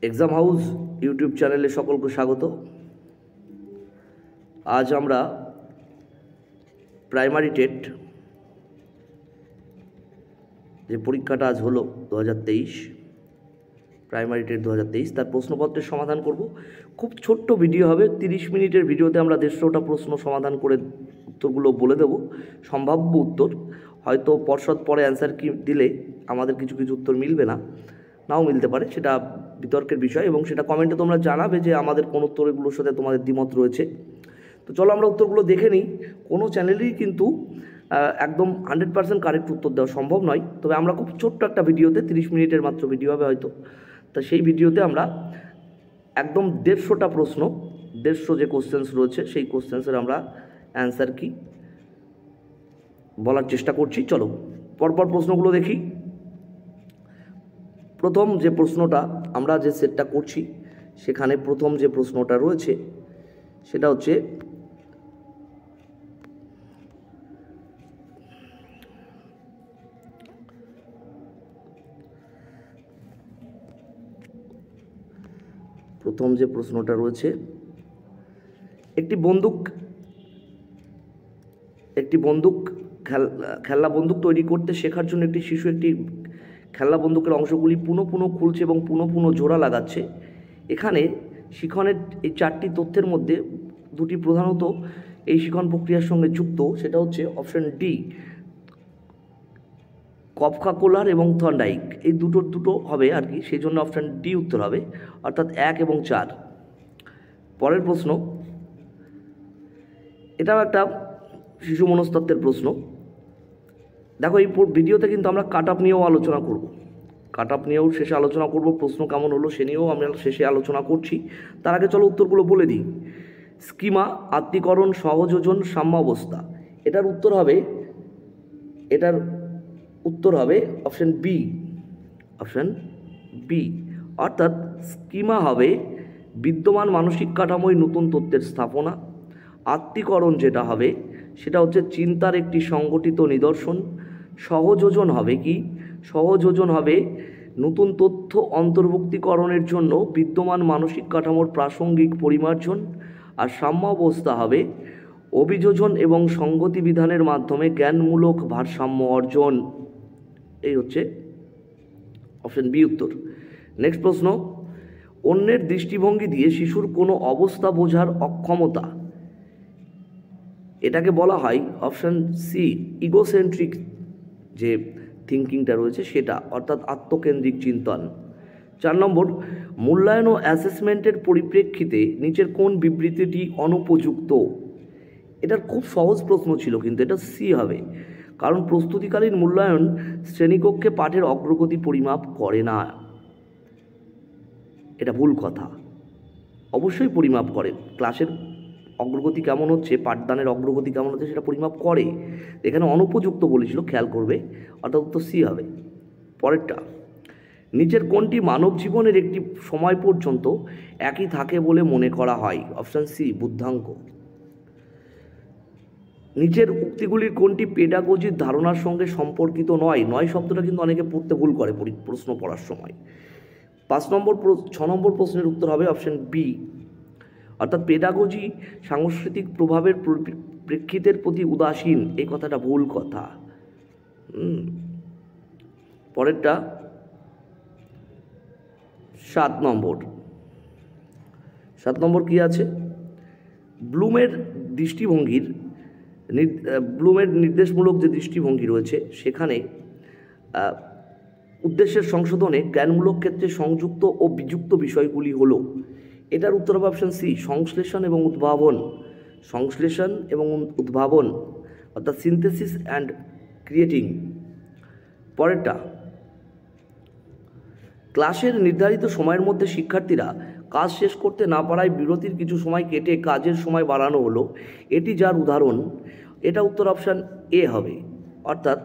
Exam house YouTube চ্যানেলে সকলকে স্বাগত। আজ আমরা প্রাইমারি টেট যে পরীক্ষাটা আজ হলো 2023 প্রাইমারি টেট 2023 তার প্রশ্নপত্রের সমাধান করব। খুব ছোট্ট ভিডিও হবে, 30 মিনিটের ভিডিওতে আমরা 150টা প্রশ্ন সমাধান করে উত্তরগুলো বলে দেব, সম্ভাব্য উত্তর। হয়তো পর্ষদ পরে অ্যান্সার কি দিলে আমাদের কিছু কিছু উত্তর মিলবে না, নাও মিলতে পারে, সেটা বিতর্কের বিষয়, এবং সেটা কমেন্টে তোমরা জানাবে যে আমাদের কোন উত্তরগুলোর সাথে তোমাদের দ্বিমত রয়েছে। তো চলো আমরা উত্তরগুলো দেখে নিই। কোনো চ্যানেলেই কিন্তু একদম 100% কারেক্ট উত্তর দেওয়া সম্ভব নয়, তবে আমরা খুব ছোট্ট একটা ভিডিওতে 30 মিনিটের মাত্র ভিডিও হবে হয়তো, তা সেই ভিডিওতে আমরা একদম 150টা প্রশ্ন, 150 যে কোশ্চেন্স রয়েছে সেই কোশ্চেন্সের আমরা অ্যান্সার কি বলার চেষ্টা করছি। চলো পরপর প্রশ্নগুলো দেখি। প্রথম যে প্রশ্নটা আমরা যে সেটটা করছি সেখানে প্রথম যে প্রশ্নটা রয়েছে সেটা হচ্ছে একটি বন্দুক খেলনা বন্দুক তৈরি করতে শেখার জন্য একটি শিশু একটি খেলনা বন্দুকের অংশগুলি পুনঃ পুনঃ খুলছে এবং পুনঃ পুনঃ জোড়া লাগাচ্ছে। এখানে শিখনের এই 4টি তথ্যের মধ্যে দুটি প্রধানত এই শিখন প্রক্রিয়ার সঙ্গে যুক্ত, সেটা হচ্ছে অপশন ডি, কফকা কোলার এবং থর্নডাইক। এই দুটো হবে আর কি, সেই জন্য অপশন ডি উত্তর হবে, অর্থাৎ 1 এবং 4। পরের প্রশ্ন, এটাও একটা শিশু মনস্তত্ত্বের প্রশ্ন। দেখো এই ভিডিওতে কিন্তু আমরা কাট আপ নিয়েও আলোচনা করব, শেষে আলোচনা করব, প্রশ্ন কেমন হলো সে নিয়েও আমরা শেষে আলোচনা করছি। তার আগে চলো উত্তরগুলো বলে দিই। স্কিমা, আত্মীকরণ, সহযোজন, সাম্যাবস্থা। এটার উত্তর হবে অপশন বি, অর্থাৎ স্কিমা হবে বিদ্যমান মানসিক কাঠামোয় নতুন তথ্যের স্থাপনা। আত্মীকরণ যেটা হবে সেটা হচ্ছে চিন্তার একটি সংগঠিত নিদর্শন। সহযোজন হবে নতুন তথ্য অন্তর্ভুক্তিকরণের জন্য বিদ্যমান মানসিক কাঠামোর প্রাসঙ্গিক পরিমার্জন। আর সাম্যাবস্থা হবে অভিযোজন এবং সংগতি বিধানের মাধ্যমে জ্ঞানমূলক ভারসাম্য অর্জন। এই হচ্ছে অপশন বি উত্তর। নেক্সট প্রশ্ন, অন্যের দৃষ্টিভঙ্গি দিয়ে শিশুর কোনো অবস্থা বোঝার অক্ষমতা, এটাকে বলা হয় অপশন সি, ইগোসেন্ট্রিক যে থিঙ্কিংটা রয়েছে সেটা, অর্থাৎ আত্মকেন্দ্রিক চিন্তন। 4 নম্বর, মূল্যায়ন ও অ্যাসেসমেন্টের পরিপ্রেক্ষিতে নিচের কোন বিবৃতিটি অনুপযুক্ত? এটার খুব সহজ প্রশ্ন ছিল, কিন্তু এটা সি হবে, কারণ প্রস্তুতিকালীন মূল্যায়ন শ্রেণীকক্ষে পাঠের অগ্রগতি পরিমাপ করে না। এটা ভুল কথা, অবশ্যই পরিমাপ করে। ক্লাসের অগ্রগতি কেমন হচ্ছে, পাঠদানের অগ্রগতি কেমন হচ্ছে সেটা পরিমাপ করে। এখানে অনুপযুক্ত বলেছিল, খেয়াল করবে, অর্থাৎ উত্তর সি হবে। পরেরটা, নিচের কোনটি মানব জীবনের একটি সময় পর্যন্ত একই থাকে বলে মনে করা হয়? অপশন সি, বুদ্ধাঙ্ক। নিচের উক্তিগুলির কোনটি পেডাগোজির ধারণার সঙ্গে সম্পর্কিত নয় শব্দটা কিন্তু অনেকে পড়তে ভুল করে প্রশ্ন পড়ার সময়। 6 নম্বর প্রশ্নের উত্তর হবে অপশন বি, অর্থাৎ পেডাগোজি সাংস্কৃতিক প্রভাবের প্রেক্ষিতের প্রতি উদাসীন, এই কথাটা ভুল কথা। পরেরটা 7 নম্বর কি আছে? ব্লুমের নির্দেশমূলক যে দৃষ্টিভঙ্গি রয়েছে সেখানে উদ্দেশ্যের সংশোধনে জ্ঞানমূলক ক্ষেত্রে সংযুক্ত ও বিযুক্ত বিষয়গুলি হলো। এটার উত্তর হবে অপশন সি, সংশ্লেষণ এবং উদ্ভাবন, অর্থাৎ সিনথেসিস অ্যান্ড ক্রিয়েটিং। পরেরটা, ক্লাসের নির্ধারিত সময়ের মধ্যে শিক্ষার্থীরা কাজ শেষ করতে না পারায় বিরতির কিছু সময় কেটে কাজের সময় বাড়ানো হলো, এটি যার উদাহরণ। এটা উত্তর অপশন এ হবে, অর্থাৎ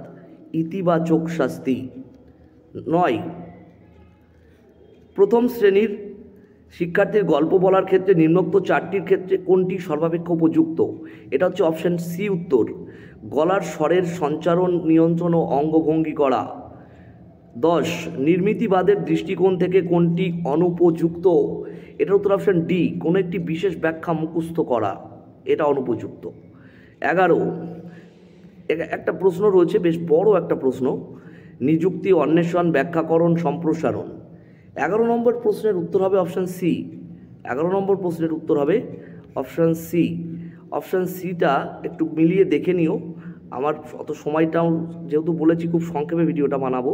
ইতিবাচক শাস্তি। 9, প্রথম শ্রেণীর শিক্ষার্থীর গল্প বলার ক্ষেত্রে নিম্নোক্ত 4টির ক্ষেত্রে কোনটি সর্বাপেক্ষা উপযুক্ত? এটা হচ্ছে অপশন সি উত্তর, গলার স্বরের সঞ্চারণ নিয়ন্ত্রণ ও অঙ্গভঙ্গি করা। 10, নির্মিতিবাদের দৃষ্টিকোণ থেকে কোনটি অনুপযুক্ত? এটার উত্তর অপশন ডি, কোনো একটি বিশেষ ব্যাখ্যা মুখস্থ করা, এটা অনুপযুক্ত। 11, একটা প্রশ্ন রয়েছে, বেশ বড় একটা প্রশ্ন, নিযুক্তি, অন্বেষণ, ব্যাখ্যাকরণ, সম্প্রসারণ। 11 নম্বর প্রশ্নের উত্তর হবে অপশান সি। 11 নম্বর প্রশ্নের উত্তর হবে অপশান সি। অপশান সিটা একটু মিলিয়ে দেখে নিও। আমার অত সময়টাও যেহেতু বলেছি খুব সংক্ষেপে ভিডিওটা বানাবো,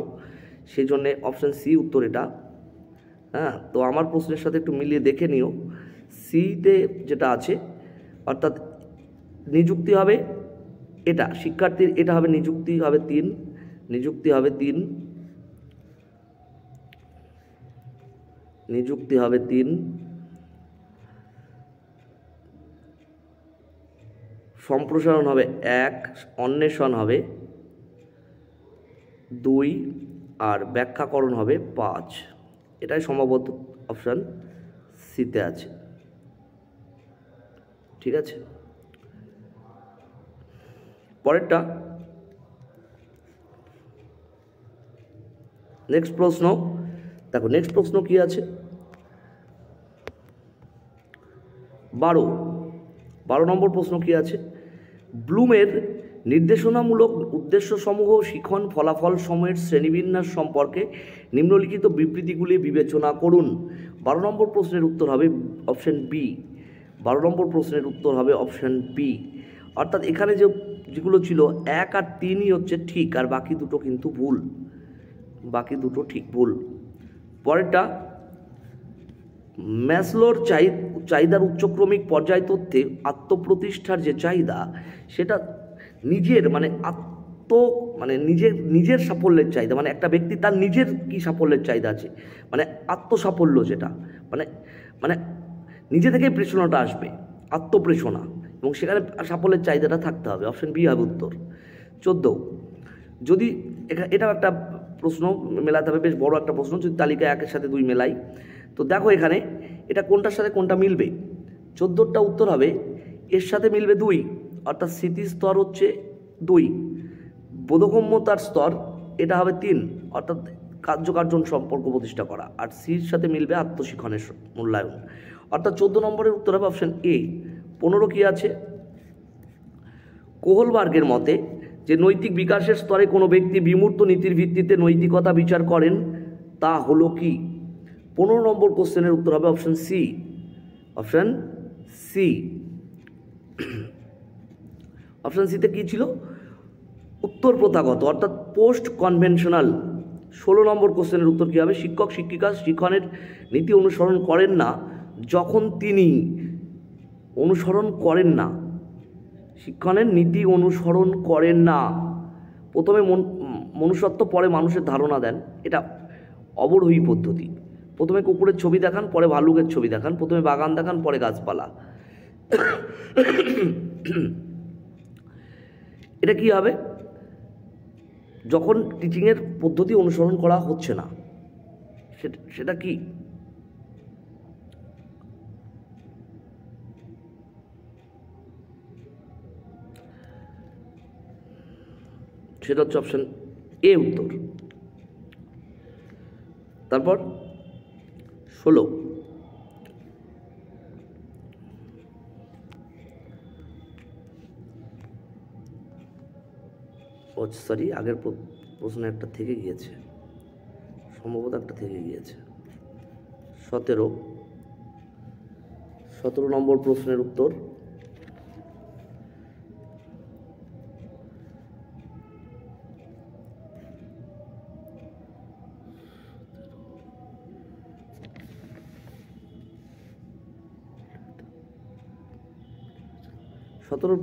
সেই জন্যে অপশান সি উত্তর এটা। হ্যাঁ, তো আমার প্রশ্নের সাথে একটু মিলিয়ে দেখে নিও। সিতে যেটা আছে অর্থাৎ নিযুক্তি হবে এটা, শিক্ষার্থীর এটা হবে নিযুক্তি হবে 3, নিযুক্তি হবে 3, নিযুক্তি হবে 3, সম্প্রসারণ হবে 1, অন্বেষণ হবে 2 আর ব্যাখ্যাকরণ হবে 5। এটাই সম্ভবত অপশান সিতে আছে। ঠিক আছে, পরেরটা নেক্সট প্রশ্ন দেখো। নেক্সট প্রশ্ন কি আছে? 12 নম্বর প্রশ্ন কি আছে? ব্লুমের নির্দেশনামূলক উদ্দেশ্যসমূহ শিখন ফলাফল সমূহের শ্রেণীবিন্যাস সম্পর্কে নিম্নলিখিত বিবৃতিগুলি বিবেচনা করুন। 12 নম্বর প্রশ্নের উত্তর হবে অপশান বি। 12 নম্বর প্রশ্নের উত্তর হবে অপশান বি। অর্থাৎ এখানে যেগুলো ছিল 1 আর 3ই হচ্ছে ঠিক, আর বাকি দুটো কিন্তু ভুল, বাকি দুটো ঠিক ভুল। পরেরটা, ম্যাসলোর চাহিদার উচ্চক্রমিক পর্যায় তথ্যে আত্মপ্রতিষ্ঠার যে চাহিদা, সেটা নিজের নিজের সাফল্যের চাহিদা, মানে একটা ব্যক্তি তার নিজের কি সাফল্যের চাহিদা আছে, মানে আত্মসাফল্য, যেটা মানে মানে নিজে থেকেই প্রেষণাটা আসবে, আত্মপ্রেষণা, এবং সেখানে সাফল্যের চাহিদাটা থাকতে হবে। অপশন বি হবে উত্তর। 14, যদি এটাও একটা প্রশ্ন মেলাতে হবে, বেশ বড় একটা প্রশ্ন, যদি তালিকা 1-এর সাথে 2 মেলাই, তো দেখো এখানে এটা কোনটার সাথে কোনটা মিলবে। 14টা উত্তর হবে এর সাথে মিলবে 2, অর্থাৎ স্মৃতির স্তর হচ্ছে 2, বোধগম্যতার স্তর এটা হবে 3, অর্থাৎ কার্যকার্জন সম্পর্ক প্রতিষ্ঠা করা, আর সির সাথে মিলবে আত্মশিক্ষণের মূল্যায়ন, অর্থাৎ 14 নম্বরের উত্তর হবে অপশন এ। 15 কি আছে? কোহলবার্গের মতে যে নৈতিক বিকাশের স্তরে কোনো ব্যক্তি বিমূর্ত নীতির ভিত্তিতে নৈতিকতা বিচার করেন, তা হলো কি? 15 নম্বর কোশ্চেনের উত্তর হবে option C. Option C. Option সিতে কি ছিল? উত্তর প্রথাগত, অর্থাৎ পোস্ট কনভেনশনাল। 16 নম্বর কোশ্চেনের উত্তর কী হবে? শিক্ষক শিক্ষিকা শিক্ষণের নীতি অনুসরণ করেন না যখন তিনি অনুসরণ করেন না, শিক্ষণের নীতি অনুসরণ করেন না। প্রথমে মনুষ্যত্ব, পরে মানুষের ধারণা দেন, এটা অবরোহী পদ্ধতি। প্রথমে কুকুরের ছবি দেখান, পরে ভালুকের ছবি দেখান, প্রথমে বাগান দেখান, পরে গাছপালা। এটা কি হবে? যখন টিচিংয়ের পদ্ধতি অনুসরণ করা হচ্ছে না, সেটা কি? সেটা হচ্ছে অপশন এ উত্তর। তারপর 16, সরি, আগের প্রশ্ন একটা থেকে গিয়েছে, সম্ভবত একটা থেকে গিয়েছে। 17 নম্বর প্রশ্নের উত্তর,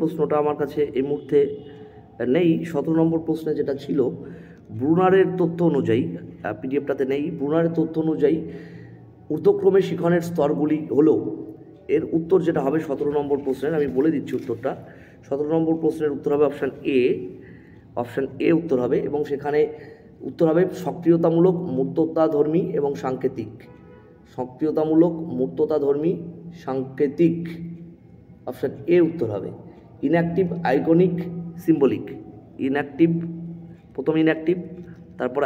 প্রশ্নটা আমার কাছে এই মুহূর্তে নেই। 17 নম্বর প্রশ্নে যেটা ছিল, ব্রুনারের তথ্য অনুযায়ী, পিডিএফটাতে নেই, ব্রুনারের তথ্য অনুযায়ী ঊর্ধ্বক্রমে শিখনের স্তরগুলি হলো, এর উত্তর যেটা হবে 17 নম্বর প্রশ্নের, আমি বলে দিচ্ছি উত্তরটা। 17 নম্বর প্রশ্নের উত্তর হবে অপশান এ। অপশান এ উত্তর হবে, এবং সেখানে উত্তর হবে সক্রিয়তামূলক, মূর্ততাধর্মী এবং সাংকেতিক। সক্রিয়তামূলক, মূর্ততাধর্মী, সাংকেতিক। অপশান এ উত্তর হবে। Inactive, iconic, symbolic. ইনঅ্যাক্টিভ, প্রথম ইনঅ্যাক্টিভ, তারপরে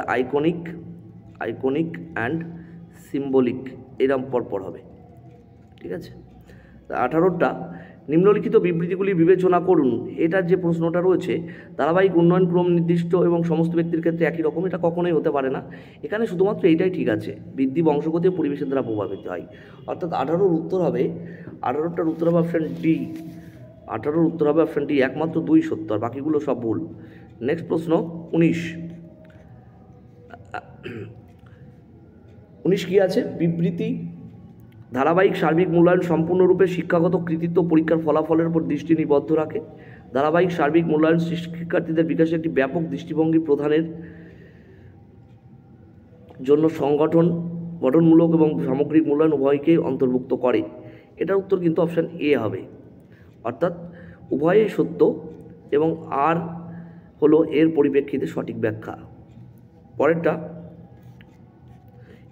আইকনিক অ্যান্ড সিম্বলিক, এরম পরপর হবে। ঠিক আছে, 18টা নিম্নলিখিত বিবৃতিগুলি বিবেচনা করুন। এটার যে প্রশ্নটা রয়েছে, ধারাবাহিক উন্নয়ন ক্রম নির্দিষ্ট এবং সমস্ত ব্যক্তির ক্ষেত্রে একই রকম, এটা কখনোই হতে পারে না। এখানে শুধুমাত্র এইটাই ঠিক আছে, বৃদ্ধি বংশগতি ও পরিবেশের দ্বারা প্রভাবিত হয়। অর্থাৎ 18টার উত্তর হবে অপশান ডি। 18 উত্তর হবে অপশান ডি, একমাত্র 2 সত্য, আর বাকিগুলো সব ভুল। নেক্সট প্রশ্ন 19 কি আছে? বিবৃতি ধারাবাহিক সার্বিক মূল্যায়ন সম্পূর্ণরূপে শিক্ষাগত কৃতিত্ব পরীক্ষার ফলাফলের উপর দৃষ্টি নিবদ্ধ রাখে। ধারাবাহিক সার্বিক মূল্যায়ন শিক্ষার্থীদের বিকাশে একটি ব্যাপক দৃষ্টিভঙ্গি প্রদানের জন্য গঠনমূলক এবং সামগ্রিক মূল্যায়ন উভয়কেই অন্তর্ভুক্ত করে। এটার উত্তর কিন্তু অপশান এ হবে, অর্থাৎ উভয়ই সত্য এবং আর হলো এর পরিপ্রেক্ষিতে সঠিক ব্যাখ্যা। পরেরটা,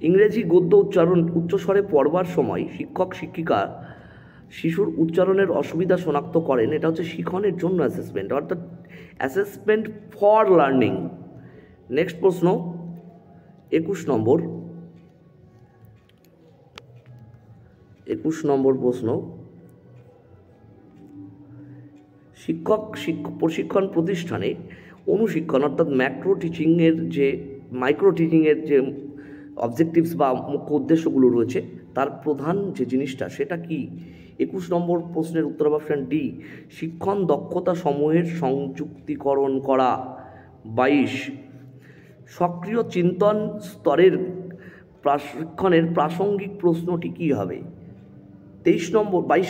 ইংরেজি গদ্য উচ্চস্বরে পড়বার সময় শিক্ষক শিক্ষিকা শিশুর উচ্চারণের অসুবিধা শনাক্ত করেন। এটা হচ্ছে শিখনের জন্য অ্যাসেসমেন্ট, অর্থাৎ অ্যাসেসমেন্ট ফর লার্নিং। নেক্সট প্রশ্ন 21 নম্বর প্রশ্ন, প্রশিক্ষণ প্রতিষ্ঠানে অনুশিক্ষণ অর্থাৎ মাইক্রো টিচিংয়ের যে অবজেক্টিভস বা মুখ্য উদ্দেশ্যগুলো রয়েছে, তার প্রধান যে জিনিসটা সেটা কি? 21 নম্বর প্রশ্নের উত্তর হবে অপশান ডি, শিক্ষণ দক্ষতা সমূহের সংযুক্তিকরণ করা। 22 সক্রিয় চিন্তন স্তরের প্রশিক্ষণের প্রাসঙ্গিক প্রশ্নটি কী হবে? 22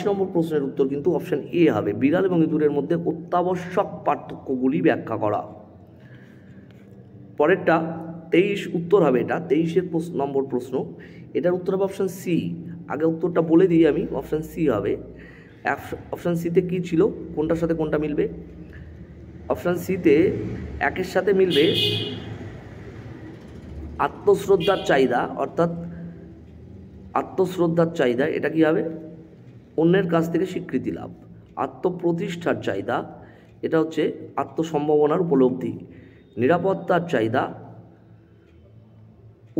নম্বর প্রশ্নের উত্তর কিন্তু অপশান এ হবে, বিড়াল এবং ইঁদুরের মধ্যে অত্যাবশ্যক পার্থক্যগুলি ব্যাখ্যা করা। পরেরটা 23 উত্তর হবে, এটা 23 নম্বর প্রশ্ন, এটার উত্তর হবে অপশান সি। আগে উত্তরটা বলে দিই আমি, অপশান সি হবে। অপশান সিতে কী ছিল, কোনটার সাথে কোনটা মিলবে? অপশান সিতে একের সাথে মিলবে আত্মশ্রদ্ধার চাহিদা, অর্থাৎ আত্মশ্রদ্ধার চাহিদা, এটা কী হবে? অন্যের কাছ থেকে স্বীকৃতি লাভ। আত্মপ্রতিষ্ঠার চাহিদা, এটা হচ্ছে আত্মসম্ভাবনার উপলব্ধি। নিরাপত্তার চাহিদা,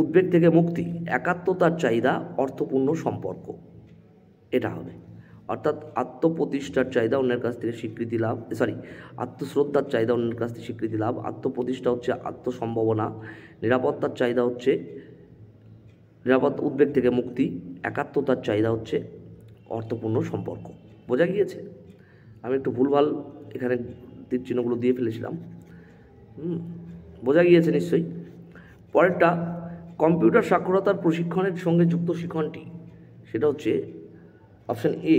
উদ্বেগ থেকে মুক্তি। একাত্মতার চাহিদা, অর্থপূর্ণ সম্পর্ক। এটা হবে, অর্থাৎ আত্মপ্রতিষ্ঠার চাহিদা অন্যের কাছ থেকে স্বীকৃতি লাভ, আত্মশ্রদ্ধার চাহিদা অন্যের কাছ থেকে স্বীকৃতি লাভ। আত্মপ্রতিষ্ঠা হচ্ছে আত্মসম্ভাবনা। নিরাপত্তার চাহিদা হচ্ছে উদ্বেগ থেকে মুক্তি। একাত্মতার চাহিদা হচ্ছে অর্থপূর্ণ সম্পর্ক। বোঝা গিয়েছে? আমি একটু ভুলভাল এখানে তীর চিহ্নগুলো দিয়ে ফেলেছিলাম। বোঝা গিয়েছে নিশ্চয়ই। পরেরটা, কম্পিউটার সাক্ষরতার প্রশিক্ষণের সঙ্গে যুক্ত শিক্ষণটি, সেটা হচ্ছে অপশান এ,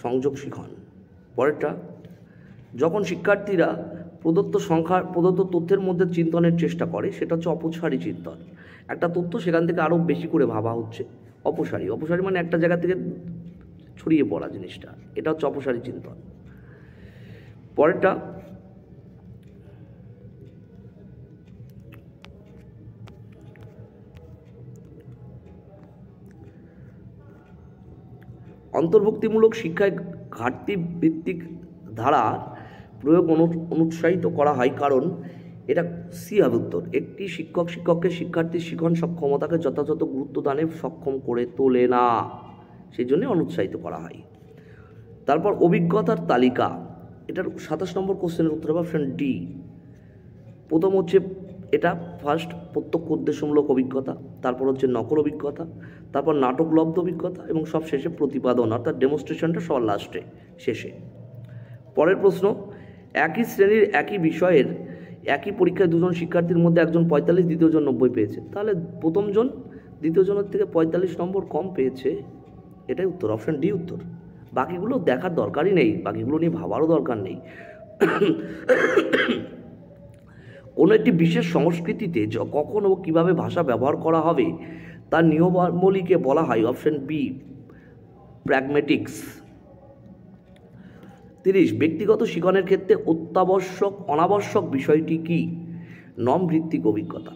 সংযোগ শিখন। পরেরটা, যখন শিক্ষার্থীরা প্রদত্ত তথ্যের মধ্যে চিন্তনের চেষ্টা করে, সেটা হচ্ছে অপসারী চিন্তন। একটা তথ্য সেখান থেকে আরও বেশি করে ভাবা হচ্ছে, অপসারী মানে একটা জায়গা থেকে ছড়িয়ে পড়া জিনিসটা, এটা হচ্ছে অপসারী চিন্তন। পরেরটা, অন্তর্ভুক্তিমূলক শিক্ষায় ঘাটতি ভিত্তিক ধারার প্রয়োগ অনুৎসাহিত করা হয়, কারণ এটা সি হবে উত্তর। একটি শিক্ষককে শিক্ষার্থীর শিখন সক্ষমতাকে যথাযথ গুরুত্ব দানে সক্ষম করে তোলে না, সেই জন্যে অনুৎসাহিত করা হয়। তারপর অভিজ্ঞতার তালিকা, এটার 27 নম্বর কোশ্চেনের উত্তর হবে অপশান ডি। প্রথম হচ্ছে এটা ফার্স্ট প্রত্যক্ষ উদ্দেশ্যমূলক অভিজ্ঞতা, তারপর হচ্ছে নকল অভিজ্ঞতা, তারপর নাটকলব্ধ অভিজ্ঞতা এবং সব শেষে প্রতিপাদন অর্থাৎ ডেমনস্ট্রেশনটা সবার লাস্টে শেষে। পরের প্রশ্ন, একই শ্রেণীর একই বিষয়ের একই পরীক্ষায় দুজন শিক্ষার্থীর মধ্যে একজন 45, দ্বিতীয়জন 90 পেয়েছে, তাহলে প্রথমজন দ্বিতীয়জনের থেকে 45 নম্বর কম পেয়েছে, এটাই উত্তর, অপশান ডি উত্তর। বাকিগুলো দেখার দরকারই নেই, বাকিগুলো নিয়ে ভাবারও দরকার নেই। কোনো একটি বিশেষ সংস্কৃতিতে কখন ও কীভাবে ভাষা ব্যবহার করা হবে তার নিয়মাবলীকে বলা হয় অপশান বি, প্র্যাগমেটিক্স। 30 ব্যক্তিগত শিখনের ক্ষেত্রে অনাবশ্যক বিষয়টি কি? নম ভিত্তিক অভিজ্ঞতা।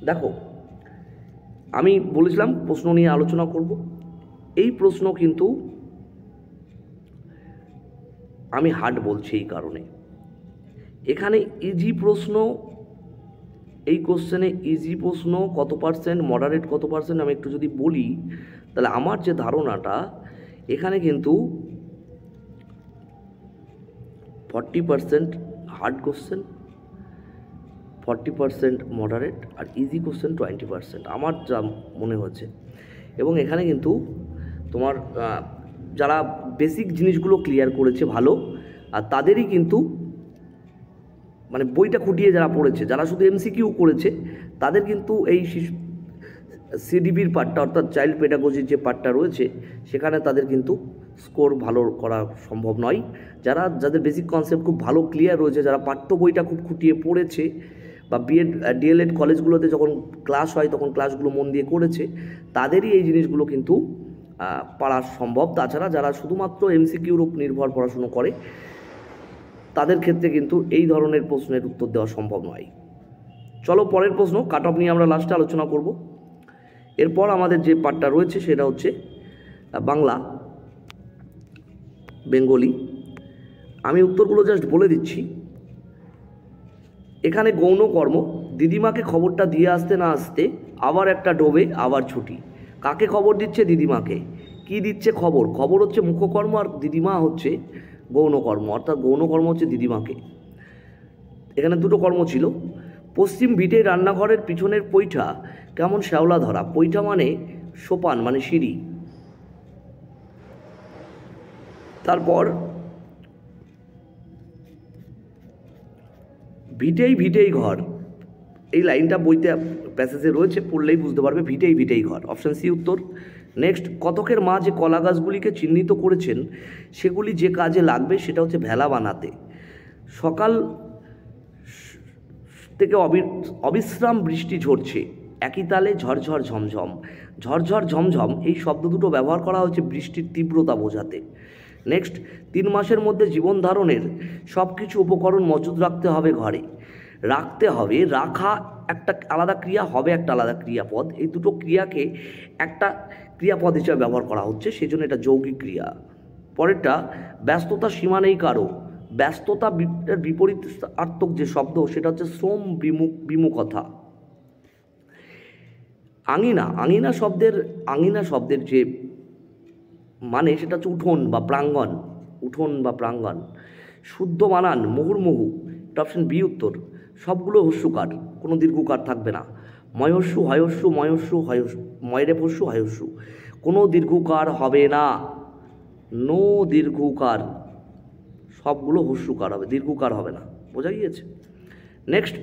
দেখো, আমি বলেছিলাম প্রশ্ন নিয়ে আলোচনা করব। এই প্রশ্ন কিন্তু আমি হার্ড বলছি এই কারণে, এখানে ইজি প্রশ্ন এই কোশ্চেনে ইজি প্রশ্ন কত পার্সেন্ট, মডারেট কত পার্সেন্ট আমি একটু যদি বলি, তাহলে আমার যে ধারণাটা এখানে কিন্তু 40% হার্ড কোশ্চেন, 40% মডারেট, আর ইজি কোশ্চেন 20% আমার যা মনে হচ্ছে। এবং এখানে কিন্তু তোমার যারা বেসিক জিনিসগুলো ক্লিয়ার করেছে ভালো, আর তাদেরই কিন্তু মানে বইটা খুঁটিয়ে যারা পড়েছে, যারা শুধু এমসিকিউ করেছে, তাদের কিন্তু এই সিডিবির পার্টটা অর্থাৎ চাইল্ড পেডাগজির যে পার্টটা রয়েছে সেখানে তাদের কিন্তু স্কোর ভালো করা সম্ভব নয়। যাদের বেসিক কনসেপ্ট খুব ভালো ক্লিয়ার রয়েছে, যারা পাঠ্য বইটা খুব খুঁটিয়ে পড়েছে, বা বিএড ডিএলএড কলেজগুলোতে যখন ক্লাস হয় তখন ক্লাসগুলো মন দিয়ে করেছে, তাদেরই এই জিনিসগুলো কিন্তু পারা সম্ভব। তাছাড়া যারা শুধুমাত্র এমসিকিউর উপর নির্ভর পড়াশুনো করে, তাদের ক্ষেত্রে কিন্তু এই ধরনের প্রশ্নের উত্তর দেওয়া সম্ভব নয়। চলো পরের প্রশ্ন, কাট অফ নিয়ে আমরা লাস্টে আলোচনা করব। এরপর আমাদের যে পার্টটা রয়েছে সেটা হচ্ছে বাংলা, বেঙ্গলি। আমি উত্তরগুলো জাস্ট বলে দিচ্ছি। এখানে গৌণ কর্ম, দিদিমাকে খবরটা দিয়ে আসতে না আসতে আবার একটা ডোবে আবার ছুটি। কাকে খবর দিচ্ছে? দিদিমাকে। কি দিচ্ছে? খবর। খবর হচ্ছে মুখ্যকর্ম, আর দিদিমা হচ্ছে গৌণকর্ম, অর্থাৎ গৌণকর্ম হচ্ছে দিদিমাকে। এখানে দুটো কর্ম ছিল। পশ্চিম ভিটে রান্নাঘরের পিছনের পৈঠা কেমন শ্যাওলা ধরা। পৈঠা মানে সোপান, মানে সিঁড়ি। তারপর ভিটেই ভিটেই ঘর, এই লাইনটা বইতে প্যাসেজে রয়েছে, পড়লেই বুঝতে পারবে ভিটেই ভিটেই ঘর। অপশান সি উত্তর। নেক্সট, কতকের মা যে কলা গাছগুলিকে চিহ্নিত করেছেন সেগুলি যে কাজে লাগবে সেটা হচ্ছে ভেলা বানাতে। সকাল থেকে অবিশ্রাম বৃষ্টি ঝরছে, একই তালে ঝরঝর ঝমঝম। ঝরঝর ঝমঝম এই শব্দ দুটো ব্যবহার করা হচ্ছে বৃষ্টির তীব্রতা বোঝাতে। নেক্সট, 3 মাসের মধ্যে জীবন ধারণের সব কিছু উপকরণ মজুদ রাখতে হবে ঘরে। রাখতে হবে, রাখা একটা আলাদা ক্রিয়া, হবে একটা আলাদা ক্রিয়াপদ। এই দুটো ক্রিয়াকে একটা ক্রিয়াপদ হিসেবে ব্যবহার করা হচ্ছে, সেই জন্য এটা যৌগিক ক্রিয়া। পরেরটা, ব্যস্ততা সীমা নেই কারো। ব্যস্ততা বিপরীতার্থক যে শব্দ সেটা হচ্ছে শ্রম বিমুখতা। আঙিনা, আঙিনা শব্দের যে মানে সেটা হচ্ছে উঠোন বা প্রাঙ্গণ, উঠোন বা প্রাঙ্গণ। শুদ্ধ বানান মুহুর্মুহু, এটা অপশন বি উত্তর। সবগুলো হস্যুকার, কোনো দীর্ঘকার থাকবে না। ময়স্যু হয়স্যু, ময়স্যু হয়স্যু, ময়রে পস্যু হয়স্যু, কোনো দীর্ঘকার হবে না, নো দীর্ঘকার, সবগুলো হস্যুকার হবে, দীর্ঘকার হবে না। বোঝা গিয়েছে? নেক্সট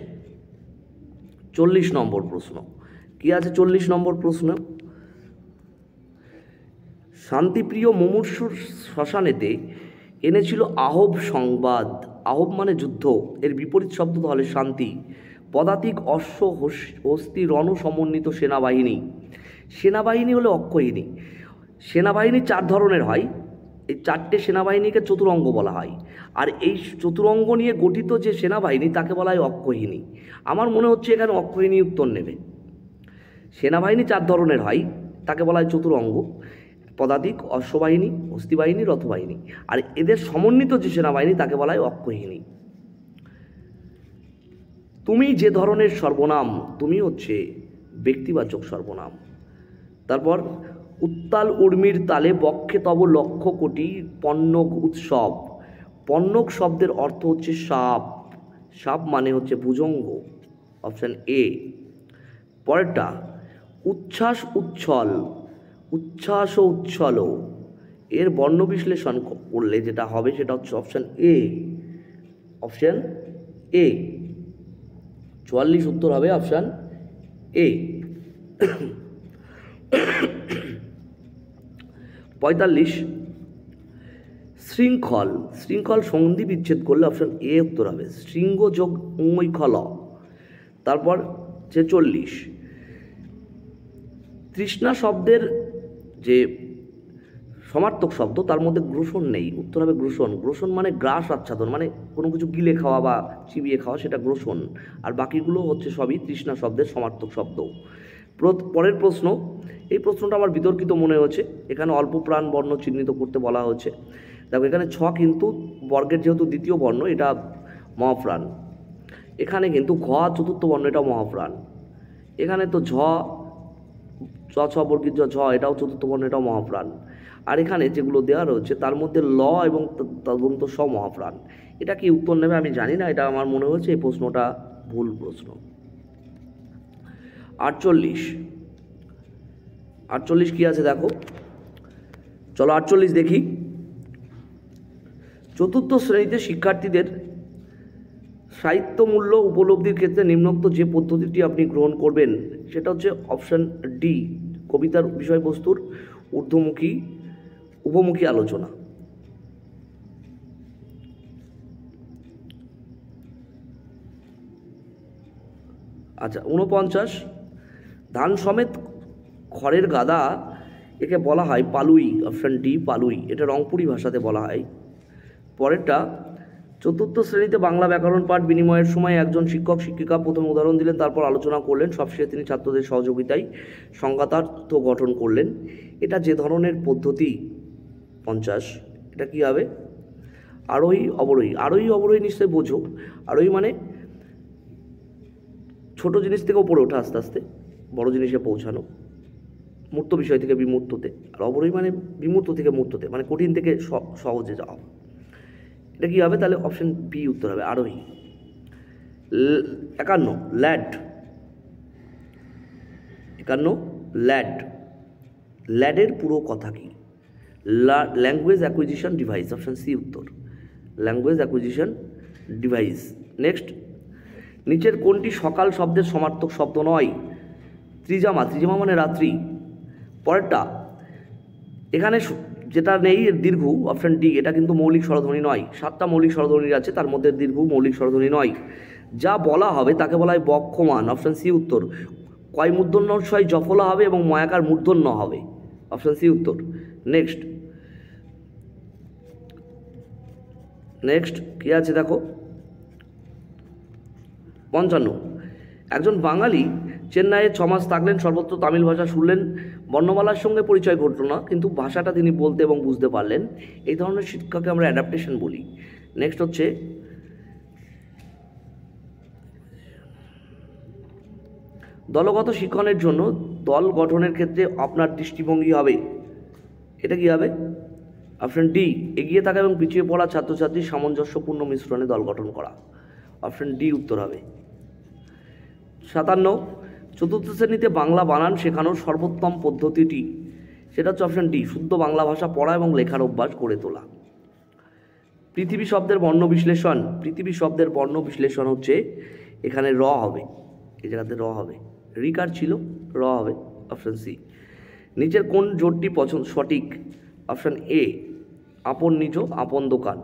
40 নম্বর প্রশ্ন। কি আছে 40 নম্বর প্রশ্ন? শান্তিপ্রিয় মুমূর্ষুর শ্মশানেতে এনেছিল আহব সংবাদ। আহব মানে যুদ্ধ, এর বিপরীত শব্দ তাহলে শান্তি। পদাতিক অশ্ব হস্তি রণসমন্বিত সেনাবাহিনী। সেনাবাহিনী হলে অক্ষয়িনী। সেনাবাহিনী 4 ধরনের হয়, এই 4টে সেনাবাহিনীকে চতুরঙ্গ বলা হয়। আর এই চতুরঙ্গ নিয়ে গঠিত যে সেনাবাহিনী তাকে বলা হয় অক্ষয়িনী। আমার মনে হচ্ছে এখানে অক্ষয়িনী উত্তর নেবে। সেনাবাহিনী 4 ধরনের হয়, তাকে বলা হয় চতুরঙ্গ। পদাতিক, অশ্ববাহিনী, হস্তিবাহিনী, রথবাহিনী। আর এদের সমন্বিত যে সেনাবাহিনী তাকে বলা হয় অক্ষয়িনী। তুমি যে ধরনের সর্বনাম, তুমি হচ্ছে ব্যক্তিবাচক সর্বনাম। তারপর, উত্তাল উর্মির তালে বক্ষে তব লক্ষ কোটি পণ্যক উৎসব। পণ্যক শব্দের অর্থ হচ্ছে সাপ। সাপ মানে হচ্ছে ভুজঙ্গ, অপশান এ। পরেরটা, উচ্ছ্বাস উচ্ছল, উচ্ছ্বাস ও উচ্ছল, এর বর্ণ বিশ্লেষণ করলে যেটা হবে সেটা হচ্ছে অপশান এ, অপশান এ। 44 উত্তর হবে অপশান এ। 45, শৃঙ্খল, শৃঙ্খল সন্ধি বিচ্ছেদ করলে অপশান এ উত্তর হবে, শৃঙ্গ যোগ ঐখল। তারপর 46, তৃষ্ণা শব্দের যে সমার্থক শব্দ তার মধ্যে গ্রসন নেই, উত্তর হবে গ্রসন। গ্রসন মানে গ্রাস আচ্ছাদন, মানে কোনো কিছু গিলে খাওয়া বা চিবিয়ে খাওয়া, সেটা গ্রসন। আর বাকিগুলো হচ্ছে সবই তৃষ্ণা শব্দের সমার্থক শব্দ। পরের প্রশ্ন, এই প্রশ্নটা আমার বিতর্কিত মনে হচ্ছে। এখানে অল্প প্রাণ বর্ণ চিহ্নিত করতে বলা হয়েছে। দেখো এখানে 6 কিন্তু বর্গের যেহেতু দ্বিতীয় বর্ণ, এটা মহাপ্রাণ। এখানে কিন্তু ঘ চতুর্থ বর্ণ, এটাও মহাপ্রাণ। এখানে তো ঝ চ ছ বর্গীর ঝ এটাও চতুর্থ বর্ণ, এটাও মহাপ্রাণ। আর এখানে যেগুলো দেওয়া রয়েছে তার মধ্যে ল এবং তদন্ত স মহাপ্রাণ। এটা কি উত্তর নেবে আমি জানি না, এটা আমার মনে হচ্ছে এই প্রশ্নটা ভুল প্রশ্ন। 48 কি আছে দেখো, চলো 48 দেখি। চতুর্থ শ্রেণীতে শিক্ষার্থীদের সাহিত্য মূল্য উপলব্ধির ক্ষেত্রে নিম্নোক্ত যে পদ্ধতিটি আপনি গ্রহণ করবেন সেটা হচ্ছে অপশান ডি, কবিতার বিষয়বস্তুর উপমুখী আলোচনা। আচ্ছা 49, ধান সমেত খড়ের গাদা একে বলা হয় পালুই, অপশান ডি পালুই, এটা রংপুরি ভাষাতে বলা হয়। পরেরটা, চতুর্থ শ্রেণীতে বাংলা ব্যাকরণ পাঠ বিনিময়ের সময় একজন শিক্ষক শিক্ষিকা প্রথম উদাহরণ দিলেন, তারপর আলোচনা করলেন, সবশেষে তিনি ছাত্রদের সহযোগিতায় সংজ্ঞাতার্থ গঠন করলেন। এটা যে ধরনের পদ্ধতি 50, এটা কি হবে? আরোহী অবরোহী। আরোহী অবরোহী নিশ্চয়ই বোঝো। আরোহী মানে ছোট জিনিস থেকে ওপরে ওঠা, আস্তে আস্তে বড় জিনিসে পৌঁছানো, মূর্ত বিষয় থেকে বিমূর্ততে। আর অবরোহী মানে বিমূর্ত থেকে মূর্ততে, মানে কঠিন থেকে সহজে যাওয়া। এটা কী হবে তাহলে? অপশান বি উত্তর হবে, আরোহী। 51, ল্যাড। ল্যাডের পুরো কথা কি? Language acquisition device, option C উত্তর, ল্যাঙ্গুয়েজ অ্যাকুইজিশন ডিভাইস। নেক্সট, নিচের কোনটি সকাল শব্দের সমার্থক শব্দ নয়? ত্রিজামা মানে রাত্রি। পরেরটা, এখানে যেটা নেই দীর্ঘ, অপশান ডি, এটা কিন্তু মৌলিক স্বরধ্বনি নয়। 7টা মৌলিক স্বরধ্বনি আছে, তার মধ্যে দীর্ঘ মৌলিক স্বরধ্বনি নয়। যা বলা হবে তাকে বলা হয় বক্ষমান, অপশান সি উত্তর। কয় মূর্ধন্যস্বয় জফলা হবে এবং ময়াকার মূর্ধন্য হবে, অপশান সি উত্তর। নেক্সট কী আছে দেখো, 55, একজন বাঙালি চেন্নাইয়ে 6 মাস থাকলেন, সর্বত্র তামিল ভাষা শুনলেন, বর্ণমালার সঙ্গে পরিচয় ঘটল না, কিন্তু ভাষাটা তিনি বলতে এবং বুঝতে পারলেন। এই ধরনের শিক্ষাকে আমরা অ্যাডাপ্টেশন বলি। নেক্সট হচ্ছে দলগত শিক্ষণের জন্য দল গঠনের ক্ষেত্রে আপনার দৃষ্টিভঙ্গি হবে, এটা কি হবে? অপশান ডি, এগিয়ে থাকা এবং পিছিয়ে পড়া ছাত্রছাত্রীর সামঞ্জস্যপূর্ণ মিশ্রণে দল গঠন করা, অপশান ডি উত্তর হবে। 57, চতুর্থ শ্রেণীতে বাংলা বানান শেখানোর সর্বোত্তম পদ্ধতিটি, সেটা হচ্ছে অপশান ডি, শুদ্ধ বাংলা ভাষা পড়া এবং লেখার অভ্যাস গড়ে তোলা। পৃথিবী শব্দের বর্ণ বিশ্লেষণ হচ্ছে এখানে র হবে, এই জায়গাতে র হবে, রিকার ছিল, র হবে, অপশান সি। নিচের কোন জোটটি সঠিক? অপশান এ, আপন নিজ আপন দোকান।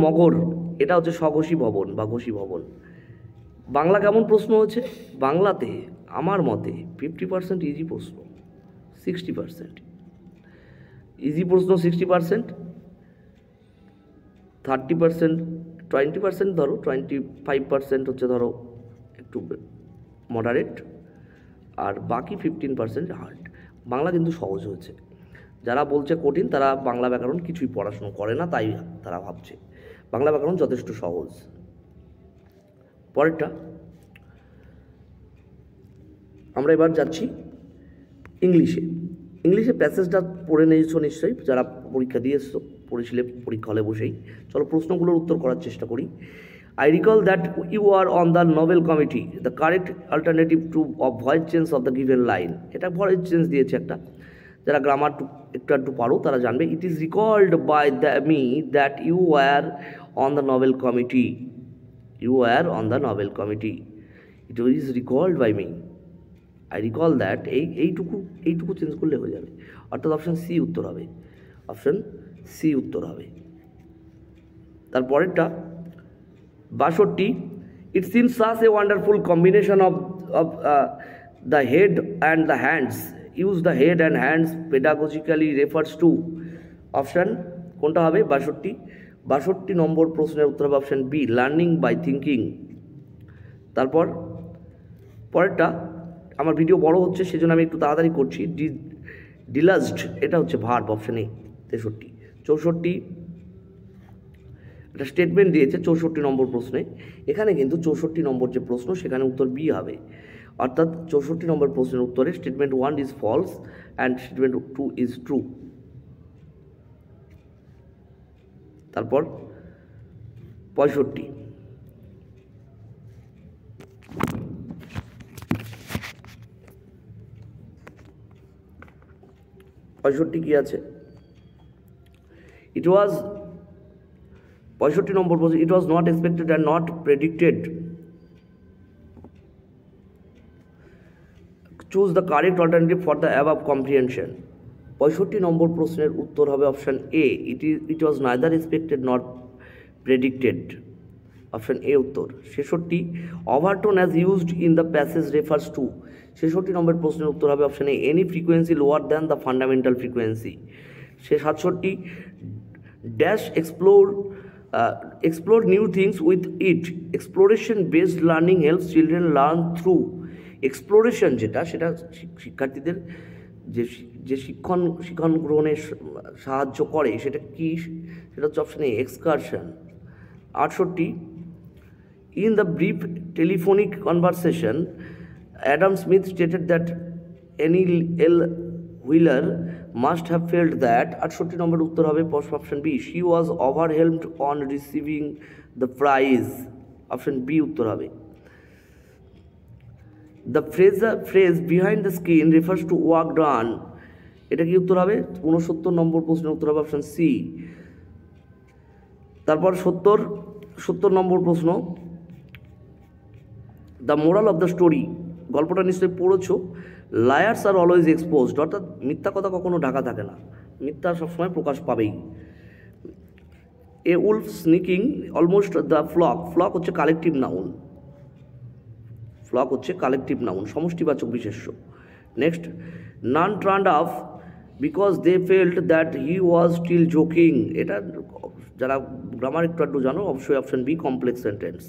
মগর, এটা হচ্ছে স্বঘোষী ভবন বা ঘোষী ভবন। বাংলা কেমন প্রশ্ন হচ্ছে? বাংলাতে আমার মতে 50% ইজি প্রশ্ন, 60% ইজি প্রশ্ন, 60%, 30%, 20% ধরো, 25% হচ্ছে ধরো একটু মডারেট, আর বাকি 15% হার্ড। বাংলা কিন্তু সহজ হয়েছে। যারা বলছে কঠিন তারা বাংলা ব্যাকরণ কিছুই পড়াশুনো করে না, তাই তারা ভাবছে বাংলা ব্যাকরণ যথেষ্ট সহজ। পরেরটা আমরা এবার যাচ্ছি ইংলিশে প্যাসেজটা পড়ে নিয়েছো নিশ্চয়ই, যারা পরীক্ষা দিয়ে এসছো, পড়েছিলে পরীক্ষা হলে বসেই। চলো প্রশ্নগুলোর উত্তর করার চেষ্টা করি। I recall that you are on the novel committee. The correct alternative to of voice change of the given line. এটা voice change দিয়েছে একটা, যারা গ্রামার একটু পারো তারা জানবে। It is recalled by me that you were on the novel committee. You were on the novel committee. It is recalled by me. I recall that এইটুকু change করলে হয়ে যাবে, অর্থাৎ অপশান সি উত্তর হবে, অপশান সি উত্তর হবে। তারপরেরটা 62, it seems such a wonderful combination of the head and the hands. Use the head and hands pedagogically refers to, option কোনটা হবে? 62 নম্বর প্রশ্নের উত্তর হবে option B, learning by thinking. তারপর পরেরটা, আমার ভিডিও বড় হচ্ছে সেজন্য আমি একটু তাড়াতাড়ি করছি। ডিলাজড, এটা হচ্ছে ভার্ব, অপশান এ 63। 64, একটা স্টেটমেন্ট দিয়েছে 64 নম্বর প্রশ্নে, এখানে কিন্তু 64 নম্বর যে প্রশ্ন সেখানে উত্তর বি হবে, অর্থাৎ 64 নম্বর প্রশ্নের উত্তরে statement 1 is false and statement 2 is true. তারপর 65 কি আছে? ইট ওয়াজ 65 নম্বর প্রশ্ন, it was not expected and not predicted, choose the correct alternative for the above comprehension. 65 নম্বর প্রশ্নের উত্তর হবে option A, it was neither expected not predicted, option A উত্তর। 66 overtone as used in the passage refers to, 66 নম্বর প্রশ্নের উত্তর হবে option A, any frequency lower than the fundamental frequency. 67 dash explore new things with it, exploration based learning helps children learn through exploration, যেটা সেটা শিক্ষার্থীদের যে শিক্ষণ গ্রহণে সাহায্য করে, সেটা কি? সেটা হচ্ছে option A, excursion. 68 in the brief telephonic conversation Adam Smith stated that Annie L Wheeler must have felt that, 68 number উত্তর হবে option B, she was overwhelmed on receiving the prize, option B উত্তর হবে। the phrase behind the screen refers to work done, এটা কি উত্তর হবে? 69 নম্বর প্রশ্নের উত্তর হবে অপশন সি। তারপর 70 নম্বর প্রশ্ন, the moral of the story, গল্পটা নিশ্চয়ই পড়েছো। লায়ার্স আর অলওয়েজ এক্সপোজড, অর্থাৎ মিথ্যা কথা কখনো ঢাকা থাকে না, মিথ্যা সবসময় প্রকাশ পাবেই। A wolf sneaking almost the flock হচ্ছে কালেকটিভ নাউন, সমষ্টিবাচক বিশেষ্য। Next, nun turned up because they felt that he was still joking, এটা যারা গ্রামার একটু আধটু জানো অবশ্যই অপশন বি, কমপ্লেক্স সেন্টেন্স।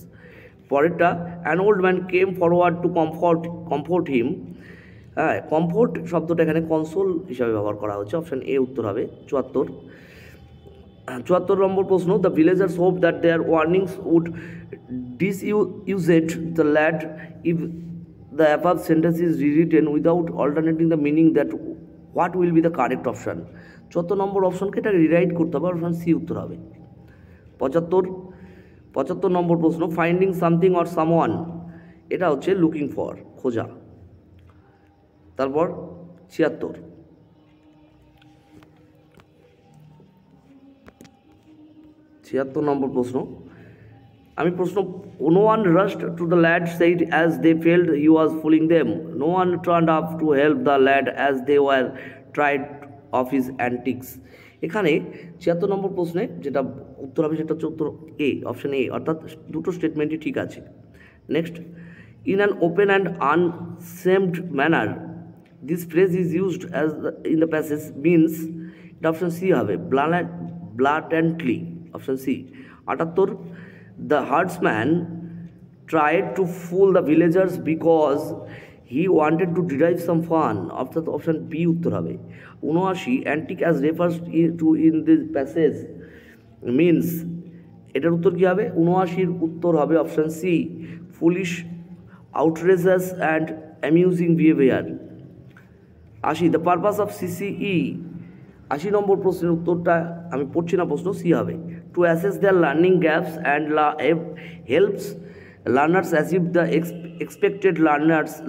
পরেরটা, an old man came forward to comfort him, হ্যাঁ, কমফোর্ট শব্দটা এখানে কনসোল হিসাবে ব্যবহার করা হচ্ছে, অপশান এ উত্তর হবে। 74 নম্বর প্রশ্ন, the villagers hope that their warnings would dissuade the lad if the above sentence is rewritten without alternating the meaning, that what will be the correct option? 74 number অপশনকে এটা rewrite করতে হবে, option C উত্তর হবে। 75 নম্বর প্রশ্ন, finding something or someone, এটা হচ্ছে looking for, খোঁজা। তারপর 76 নম্বর প্রশ্ন, আমি প্রশ্ন, no one rushed to the lad said as they felt he was fooling them, no one turned up to help the lad as they were tried of his antics। এখানে 76 নম্বর প্রশ্নে যেটা উত্তর হবে সেটা হচ্ছে উত্তর এ, অপশান এ, অর্থাৎ দুটো স্টেটমেন্টই ঠিক আছে। Next, in an open and unashamed manner, this phrase is used as in the passage means, এটা অপশান সি হবে, blatantly, option C. 78 the herdsman tried to fool the villagers because he wanted to derive some fun, অর্থাৎ option B উত্তর হবে। 79 antic as refers to in this passage means, এটার উত্তর কী হবে? 79 উত্তর হবে option C, foolish, outrageous and amusing behaviour. 80 the purpose of CCE, 80 number প্রশ্নের উত্তরটা আমি পড়ছি না, প্রশ্ন সি হবে, to assess their learning gaps and helps learners achieve the expected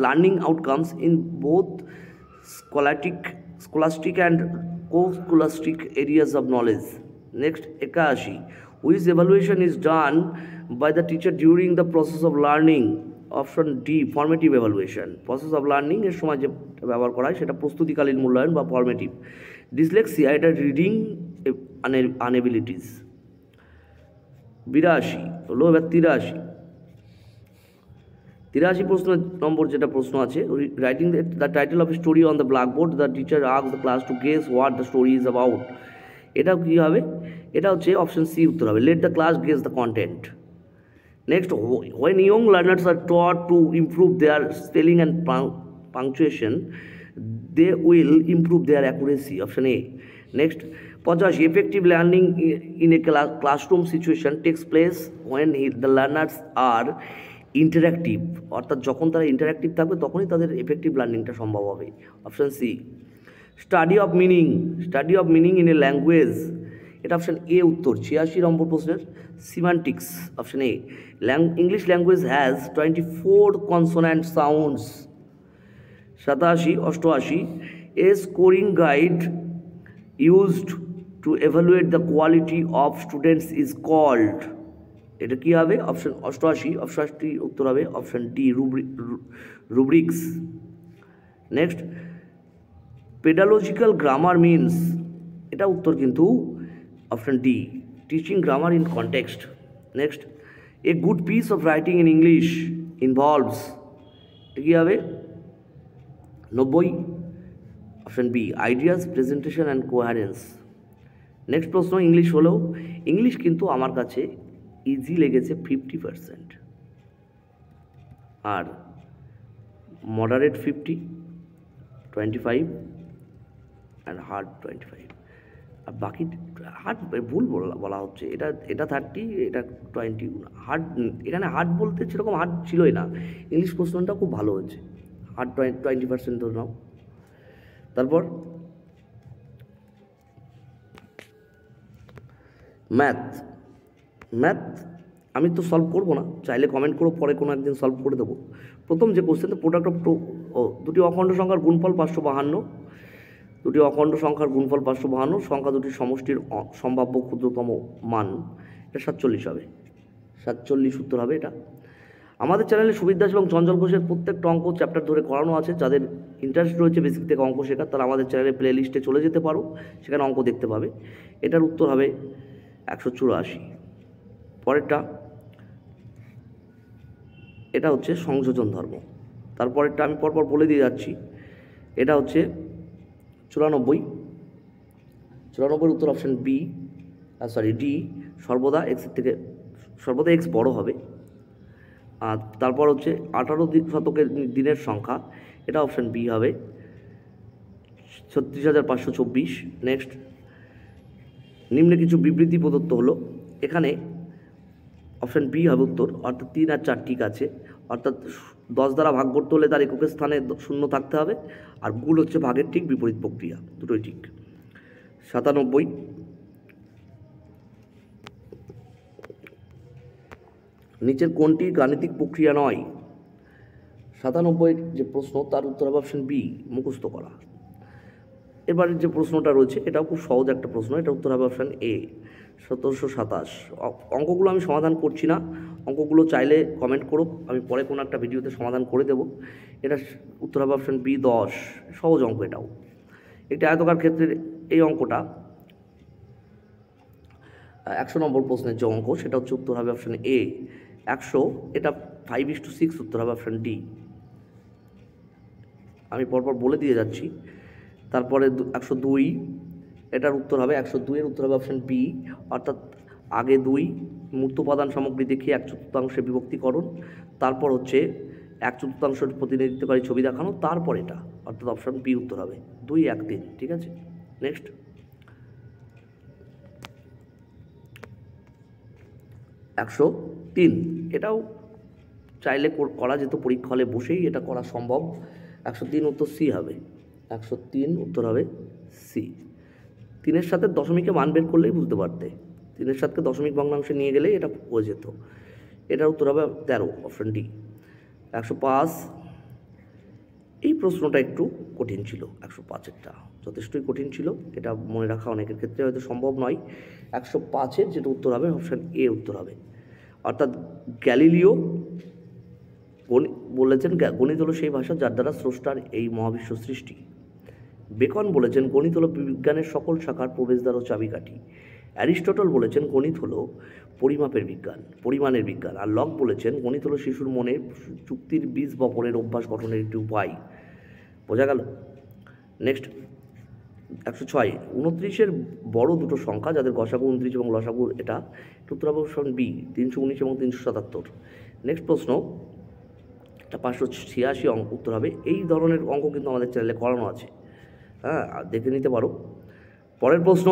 learning outcomes in both scholastic and co-scholastic areas of knowledge. Next, 81 which evaluation is done by the teacher during the process of learning, option D, formative evaluation। process of learning এর সময় যে ব্যবহার করা হয় সেটা প্রস্তুতিকালীন মূল্যায়ন বা formative. Dyslexia, এটা রিডিং আনএবিলিটিস। 82 হলো এবার 83 প্রশ্ন নম্বর যেটা প্রশ্ন আছে, writing the title of story on the blackboard, the teacher asks the class two guess what the story is about, এটা কী হবে? এটা হচ্ছে অপশন সি উত্তর হবে, let the class guess the content. Next, when young learners are taught to improve their spelling and punctuation, they will improve their accuracy, option A. Next, 85 effective learning in a classroom situation takes place when the learners are interactive, অর্থাৎ যখন তারা interactive থাকবে তখনই তাদের effective লার্নিংটা সম্ভব হবে। Option C. Study of meaning in a language, এটা অপশান এ উত্তর 86 নম্বর প্রশ্নের। Semantics, option A. English language has 24 consonant sounds. 87 88 a scoring guide used to evaluate the quality of students is called, এটা কী হবে? Option 88 উত্তর হবে option D rubrics. Next, pedagogical grammar means, এটা উত্তর কিন্তু option D teaching grammar in context. Next, a good piece of writing in English involves, এটা কী হবে? 90 option B ideas presentation and coherence. Next প্রশ্ন ইংলিশ হলেও ইংলিশ কিন্তু আমার কাছে ইজি লেগেছে 50%, আর মডারেট 50, 25 অ্যান্ড হার্ড 25, আর বাকি হার্ড ভুল বলা হচ্ছে, এটা 30, এটা 20। হার্ড, এখানে হার্ড বলতে সেরকম হার্ড ছিলই না, ইংলিশ প্রশ্নটা খুব ভালো হয়েছে, হার্ড 20% ধরে নাও। তারপর ম্যাথ আমি তো সলভ করবো না, চাইলে কমেন্ট করো, পরে কোনো একদিন সলভ করে দেবো। প্রথম যে কোশ্চেন, প্রোডাক্ট অফ দুটি অখণ্ড সংখ্যার গুণফল 552, দুটি অখণ্ড সংখ্যার গুণফল 552, সংখ্যা দুটির সমষ্টির সম্ভাব্য ক্ষুদ্রতম মান, এটা 47 হবে, 47 উত্তর হবে এটা। আমাদের চ্যানেলে সুবির দাস এবং চঞ্চল ঘোষের প্রত্যেকটা অঙ্ক চ্যাপ্টার ধরে করানো আছে, যাদের ইন্টারেস্ট রয়েছে বেসিক থেকে অঙ্ক শেখার, তারা আমাদের চ্যানেলে প্লে লিস্টে চলে যেতে পারো, সেখানে অঙ্ক দেখতে পাবে। এটার উত্তর হবে 184। পরেরটা, এটা হচ্ছে সংযোজন ধর্ম। তারপরেরটা আমি পরপর বলে দিয়ে যাচ্ছি, এটা হচ্ছে 94 উত্তর অপশান বি, ডি, সর্বদা এক্স বড় হবে। আর তারপর হচ্ছে 18 শতকের দিনের সংখ্যা, এটা অপশান বি হবে 36,524। নেক্সট, নিম্নে কিছু বিবৃতি প্রদত্ত হলো, এখানে অপশান বি হবে উত্তর, অর্থাৎ 3 আর 4 ঠিক আছে, অর্থাৎ 10 দ্বারা ভাগ করতে হলে তার এককের স্থানে শূন্য থাকতে হবে, আর গুণ হচ্ছে ভাগের ঠিক বিপরীত প্রক্রিয়া, দুটোই ঠিক। 97, নিচের কোনটি গাণিতিক প্রক্রিয়া নয়? 97 যে প্রশ্ন, তার উত্তর হবে অপশান বি মুখস্থ করা। এবারের যে প্রশ্নটা রয়েছে এটাও খুব সহজ একটা প্রশ্ন, এটা উত্তর হবে অপশান এ 1727। অঙ্কগুলো আমি সমাধান করছি না, অঙ্কগুলো চাইলে কমেন্ট করো, আমি পরে কোনো একটা ভিডিওতে সমাধান করে দেব। এটা উত্তর হবে অপশান বি 10, সহজ অঙ্ক এটাও। একটি আয়তকার ক্ষেত্রের এই অঙ্কটা 100 নম্বর প্রশ্নের যে অঙ্ক, সেটা হচ্ছে উত্তর হবে অপশান এ 100, এটা 5:6 উত্তর হবে অপশান ডি। আমি পরপর বলে দিয়ে যাচ্ছি। তারপরে 102, এটার উত্তর হবে 102 এর উত্তর হবে অপশান বি, অর্থাৎ আগে 2 মূর্ত উপাদান সামগ্রী দেখিয়ে 1/4 বিভক্তিকরণ, তারপর হচ্ছে 1/4 প্রতিনিধিত্বকারী ছবি দেখানো, তারপর এটা, অর্থাৎ অপশান বি উত্তর হবে 2, 1, 3, ঠিক আছে। নেক্সট, 103, এটাও চাইলে করা যেত, পরীক্ষা হলে বসেই এটা করা সম্ভব। 103 উত্তর সি হবে, 103 উত্তর হবে সি। 3-এর সাথে দশমিকে মান বের করলেই বুঝতে পারতে, 3-এর সাথে দশমিক ভগ্নাংশে নিয়ে গেলেই এটা হয়ে যেত। এটার উত্তর হবে 13, অপশান ডি। 105, এই প্রশ্নটা একটু কঠিন ছিল, 105-এরটা যথেষ্টই কঠিন ছিল, এটা মনে রাখা অনেকের ক্ষেত্রে হয়তো সম্ভব নয়। 105-এর যেটা উত্তর হবে অপশান এ উত্তর হবে, অর্থাৎ গ্যালিলিও বলেছেন গণিত হলো সেই ভাষা যার দ্বারা স্রষ্টার এই মহাবিশ্ব সৃষ্টি। বেকন বলেছেন গণিত হলো বিজ্ঞানের সকল শাখার প্রবেশদ্বার ও চাবিকাঠি। অ্যারিস্টটল বলেছেন গণিত হলো পরিমাণের বিজ্ঞান। আর লক বলেছেন গণিত হলো শিশুর মনে যুক্তির বীজ বপনের অভ্যাস গঠনের একটি উপায়। বোঝা গেল? নেক্সট, 106, 29-এর বড় দুটো সংখ্যা যাদের গসাগু 29 এবং লসাগু এটা উত্তর হবে অপশন বি 319 এবং 377। নেক্সট প্রশ্ন, এটা 586 অঙ্ক উত্তর হবে। এই ধরনের অঙ্ক কিন্তু আমাদের চ্যানেলে করানো আছে, হ্যাঁ, দেখে নিতে পারো। পরের প্রশ্ন,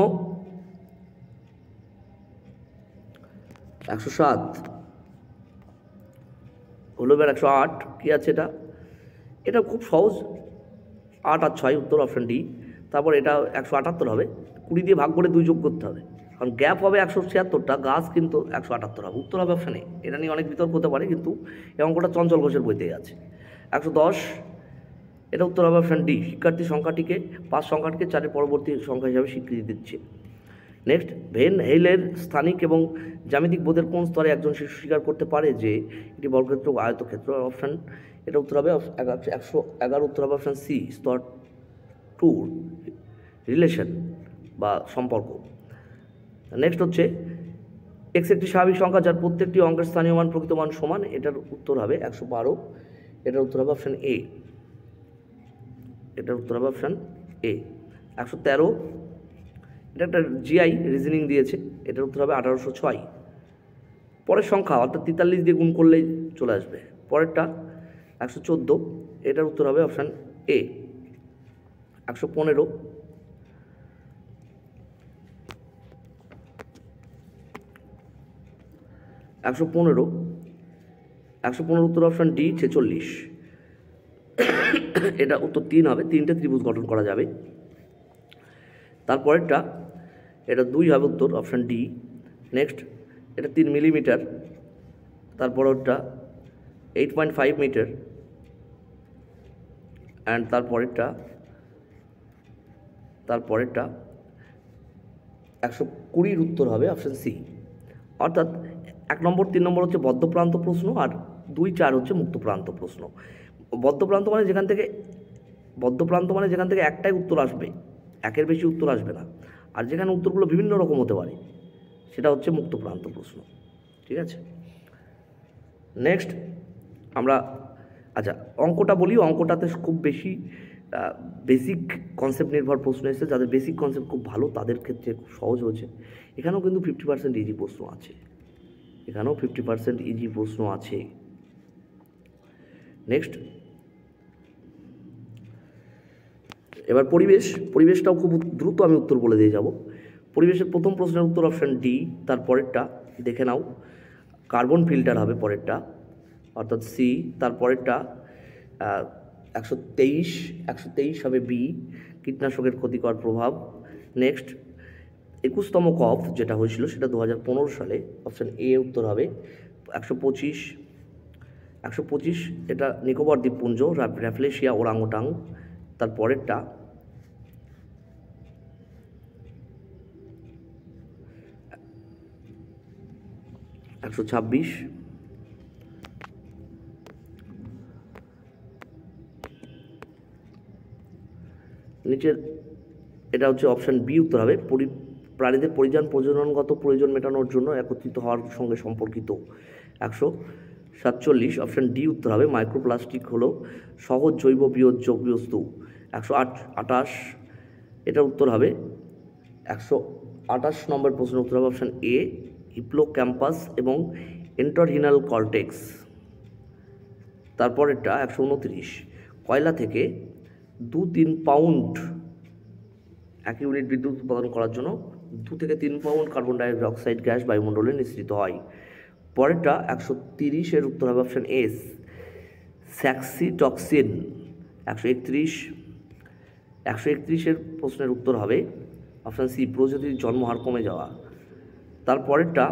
107 হলো এবার 108 কী আছে এটা? এটা খুব সহজ, 8 আর 6 উত্তর অপশান ডি। তারপর এটা 178 হবে, 20 দিয়ে ভাগ করে 2 যোগ করতে হবে, কারণ গ্যাপ হবে 176টা, গাছ কিন্তু 178 হবে, উত্তর হবে অপশান এ। এটা নিয়ে অনেক বিতর্ক হতে পারে, কিন্তু এই অঙ্কটা চঞ্চল ঘোষের বইতেই আছে। 110 এটা উত্তর হবে অপশান ডি। শিক্ষার্থী সংখ্যাটিকে 5 সংখ্যাটিকে 4-এর পরবর্তী সংখ্যা হিসাবে স্বীকৃতি দিচ্ছে। নেক্সট, ভেন হেইলের স্থানিক এবং জ্যামিতিক বোধের কোন স্তরে একজন শিশু স্বীকার করতে পারে যে এটি বর্গক্ষেত্র ও আয়তক্ষেত্র? অপশান এটা উত্তর হবে 111, উত্তর হবে অপশান সি, স্তর 2, রিলেশন বা সম্পর্ক। নেক্সট হচ্ছে এক্স একটি স্বাভাবিক সংখ্যা যার প্রত্যেকটি অঙ্কের স্থানীয় মান প্রকৃত মান সমান, এটার উত্তর হবে 112, এটার উত্তর হবে অপশান এ, এটার উত্তর হবে অপশান এ। 113 এটা একটা জিআই রিজনিং দিয়েছে, এটার উত্তর হবে 1806। পরের সংখ্যা অর্থাৎ 43 দিয়ে গুণ করলেই চলে আসবে। পরেরটা 114, এটার উত্তর হবে অপশান এ। 115 উত্তর অপশান ডি, 46, এটা উত্তর 3 হবে, 3টে ত্রিভুজ গঠন করা যাবে। তারপরেরটা এটা 2 হবে, উত্তর অপশান ডি। নেক্সট, এটা 3 মিলিমিটার, তারপরেরটা 8.5 মিটার, অ্যান্ড তারপরেরটা 120 উত্তর হবে অপশান সি। অর্থাৎ 1 নম্বর 3 নম্বর হচ্ছে বদ্ধ প্রান্ত প্রশ্ন, আর 2, 4 হচ্ছে মুক্ত প্রান্ত প্রশ্ন। বদ্ধ প্রান্ত মানে যেখান থেকে একটাই উত্তর আসবে, একের বেশি উত্তর আসবে না, আর যেখানে উত্তরগুলো বিভিন্ন রকম হতে পারে সেটা হচ্ছে মুক্ত প্রান্ত প্রশ্ন। ঠিক আছে, নেক্সট আমরা অঙ্কটা বলি। অঙ্কটাতে খুব বেশি বেসিক কনসেপ্ট নির্ভর প্রশ্ন এসেছে, যাদের বেসিক কনসেপ্ট খুব ভালো তাদের ক্ষেত্রে খুব সহজ হয়েছে। এখানেও কিন্তু 50% ইজি প্রশ্ন আছে, নেক্সট, এবার পরিবেশটাও খুব দ্রুত আমি উত্তর বলে দিয়ে যাব। পরিবেশের প্রথম প্রশ্নের উত্তর অপশান ডি। তারপরেরটা দেখে নাও, কার্বন ফিল্টার হবে পরেরটা, অর্থাৎ সি। তারপরেরটা 123 হবে বি, কীটনাশকের ক্ষতিকর প্রভাব। নেক্সট, 21তম কপ যেটা হয়েছিল সেটা 2015 সালে, অপশান এ উত্তর হবে। 125 এটা নিকোবর দ্বীপপুঞ্জ, র্যাফলেশিয়া ওরাংওটাং। তারপরেরটা 126 নিচের এটা হচ্ছে অপশান বি উত্তর হবে। প্রাণীদের প্রজননগত প্রয়োজন মেটানোর জন্য একত্রিত হওয়ার সঙ্গে সম্পর্কিত। 147 অপশান ডি উত্তর হবে। মাইক্রোপ্লাস্টিক হলো সহজ জৈব বৃহৎ বস্তু। 128 এটার উত্তর হবে 128 নম্বর প্রশ্নের উত্তর হবে অপশান এ, হিপ্লোক্যাম্পাস এবং এন্টারহিনাল কর্টেক্স। তারপরেরটা 129 কয়লা থেকে 2-3 পাউন্ড 1 ইউনিট বিদ্যুৎ উৎপাদন করার জন্য 2 থেকে 3 pound carbon die oxide gas বায়ুমণ্ডলে নিঃসৃত হয়। পরেরটা 130 এর উত্তর হবে অপশান এস, স্যাক্সিটক্সিন। 131 এর প্রশ্নের উত্তর হবে অপশান সি, প্রজাতির জন্মহার কমে যাওয়া। তারপরেরটা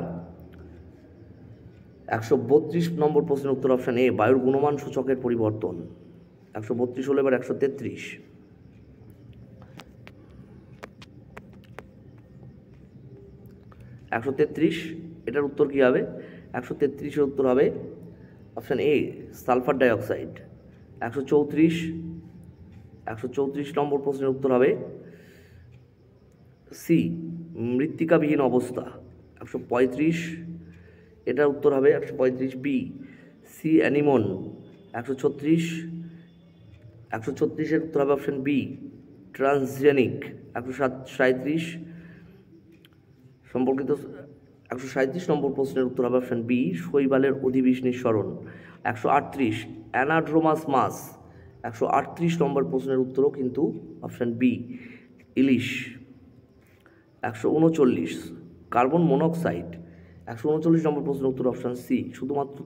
132 নম্বর প্রশ্নের উত্তর অপশান এ, বায়ুর গুণমান সূচকের পরিবর্তন। 132 হলো এবার 133 এটার উত্তর কী হবে? 133-এর উত্তর হবে অপশান এ, সালফার ডাইঅক্সাইড। 134 নম্বর প্রশ্নের উত্তর হবে সি, মৃত্তিকাবিহীন অবস্থা। 135 এটার উত্তর হবে 135 বি, সি অ্যানিমন। 136-এর উত্তর হবে অপশান বি, ট্রান্সজেনিক। 137 সম্পর্কিত 137 নম্বর প্রশ্নের উত্তর হবে অপশান বি, শৈবালের অধিবিষ নিঃসরণ। 138 অ্যানাড্রোমাস মাছ। 138 নম্বর প্রশ্নের উত্তরও কিন্তু অপশান বি, ইলিশ। 139 কার্বন মনোক্সাইড। 139 নম্বর প্রশ্নের উত্তর অপশান সি, শুধুমাত্র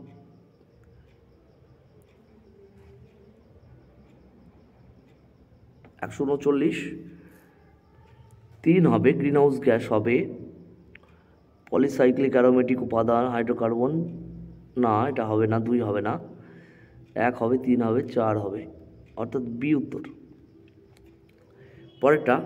139। 3 হবে গ্রিন হাউস গ্যাস হবে, পলিসাইক্লিক অ্যারোমেটিক উপাদান হাইড্রোকার্বন, না এটা হবে না, 2 হবে না, 1 হবে, 3 হবে, 4 হবে, অর্থাৎ বি উত্তর। পরেরটা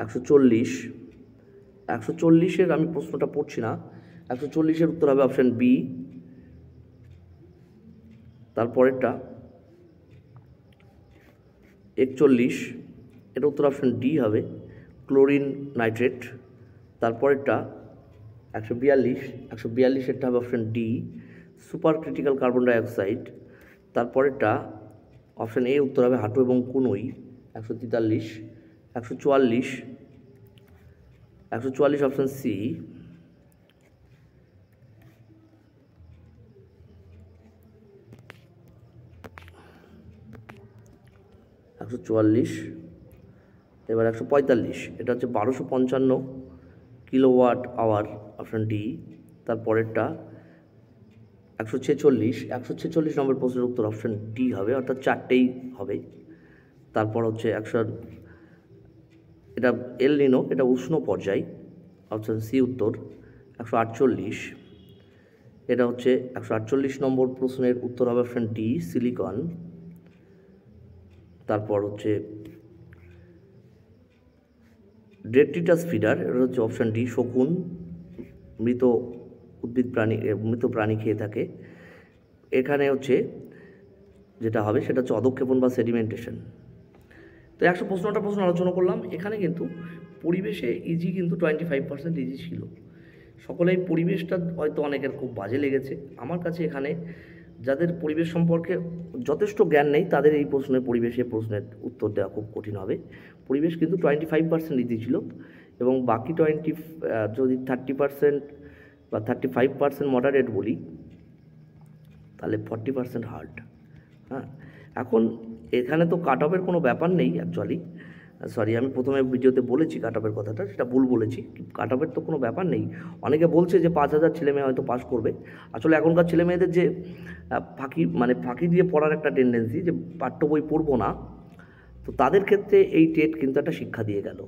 একশো 140-এর আমি প্রশ্নটা পড়ছি না, 140-এর উত্তর হবে অপশান বি। তারপরেরটা 41, এটা উত্তর অপশান ডি হবে, ক্লোরিন নাইট্রেট। তারপরেরটা 142-এরটা হবে option D, super critical carbon dioxide. তারপরেরটা অপশান এ উত্তর হবে হাঁটু এবং কনুই। 143, 144 অপশান সি। 144, এবার 145, এটা হচ্ছে 1255 কিলোওয়াট আওয়ার, অপশান ডি। তারপরেরটা 146 নম্বর প্রশ্নের উত্তর অপশান ডি হবে, অর্থাৎ 4টেই হবে। তারপর হচ্ছে এটা এল নিনো, এটা উষ্ণ পর্যায়, অপশান সি উত্তর। 148, এটা হচ্ছে 148 নম্বর প্রশ্নের উত্তর হবে অপশান ডি, সিলিকন। তারপর হচ্ছে ডেট্রিটাস ফিডার, এটা হচ্ছে অপশান ডি, শকুন, মৃত প্রাণী খেয়ে থাকে। এখানে হচ্ছে যেটা হবে সেটা হচ্ছে অধঃক্ষেপণ বা সেডিমেন্টেশন। তো 115টা প্রশ্ন আলোচনা করলাম। এখানে কিন্তু পরিবেশে ইজি কিন্তু 25% ইজি ছিল। সকলেই পরিবেশটা হয়তো অনেকের খুব বাজে লেগেছে। আমার কাছে এখানে যাদের পরিবেশ সম্পর্কে যথেষ্ট জ্ঞান নেই তাদের এই প্রশ্নের উত্তর দেওয়া খুব কঠিন হবে। পরিবেশ কিন্তু 25% ইজি ছিল এবং বাকি যদি 30% বা 35% মডারেট বলি তাহলে 40% হার্ড। হ্যাঁ, এখন এখানে তো কাট অফের কোনো ব্যাপার নেই অ্যাকচুয়ালি, সরি আমি প্রথমে ভিডিওতে বলেছি কাট অফের কথাটা, সেটা ভুল বলেছি। কাট অফের তো কোনো ব্যাপার নেই। অনেকে বলছে যে 5000 ছেলেমেয়ে হয়তো পাস করবে। আসলে এখনকার ছেলেমেয়েদের যে ফাঁকি দিয়ে পড়ার একটা টেন্ডেন্সি, যে পাঠ্য বই পড়বো না, তো তাদের ক্ষেত্রে এই টেট কিন্তু একটা শিক্ষা দিয়ে গেল।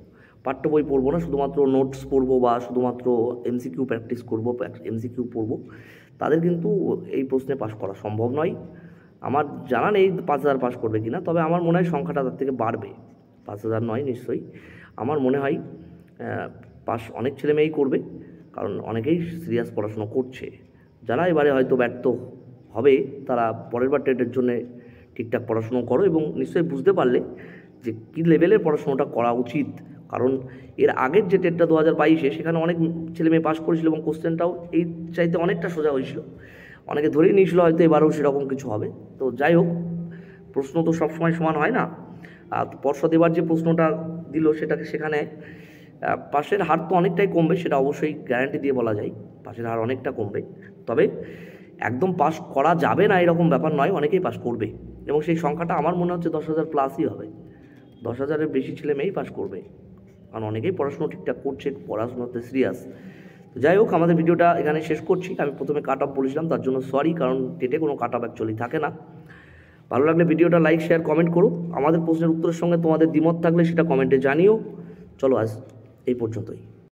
পাঠ্য বই পড়বো না, শুধুমাত্র নোটস পড়বো বা শুধুমাত্র এমসিকিউ প্র্যাকটিস করবো, এমসিকিউ পড়বো, তাদের কিন্তু এই প্রশ্নে পাস করা সম্ভব নয়। আমার জানা নেই 5000 পাস করবে কিনা, তবে আমার মনে হয় সংখ্যাটা তার থেকে বাড়বে, 5000 নয় নিশ্চয়ই। আমার মনে হয় পাস অনেক ছেলেমেয়েই করবে, কারণ অনেকেই সিরিয়াস পড়াশুনো করছে। যারা এবারে হয়তো ব্যর্থ হবে তারা পরের বার টেটের জন্যে ঠিকঠাক পড়াশুনো করো এবং নিশ্চয়ই বুঝতে পারলে যে কী লেভেলের পড়াশুনোটা করা উচিত। কারণ এর আগের যে টেটটা 2022-এ সেখানে অনেক ছেলেমেয়ে পাস করেছিল এবং কোশ্চেনটাও এই চাইতে অনেকটা সোজা হয়েছিল। অনেকে ধরেই নিয়েছিল হয়তো এবারেও সেরকম কিছু হবে। তো যাই হোক, প্রশ্ন তো সবসময় সমান হয় না। পর্ষদ এবার যে প্রশ্নটা দিল সেখানে পাশের হার তো অনেকটাই কমবে, সেটা অবশ্যই গ্যারান্টি দিয়ে বলা যায়, পাশের হার অনেকটা কমবে। তবে একদম পাস করা যাবে না এরকম ব্যাপার নয়, অনেকেই পাস করবে এবং সেই সংখ্যাটা আমার মনে হচ্ছে 10,000 প্লাসই হবে। 10,000-এর বেশি ছেলে মেয়েই পাস করবে, কারণ অনেকেই পড়াশুনো ঠিকঠাক করছে, পড়াশুনোতে সিরিয়াস। তো যাই হোক, আমাদের ভিডিওটা এখানে শেষ করছি। আমি প্রথমে কাট অফ বলেছিলাম, তার জন্য সরি, কারণ টেটে কোনো কাট অফ অ্যাকচুয়ালি থাকে না। ভালো লাগলে ভিডিওটা লাইক, শেয়ার, কমেন্ট করো। আমাদের প্রশ্নের উত্তরের সঙ্গে তোমাদের দ্বিমত থাকলে সেটা কমেন্টে জানিও। চলো আজ এই পর্যন্তই।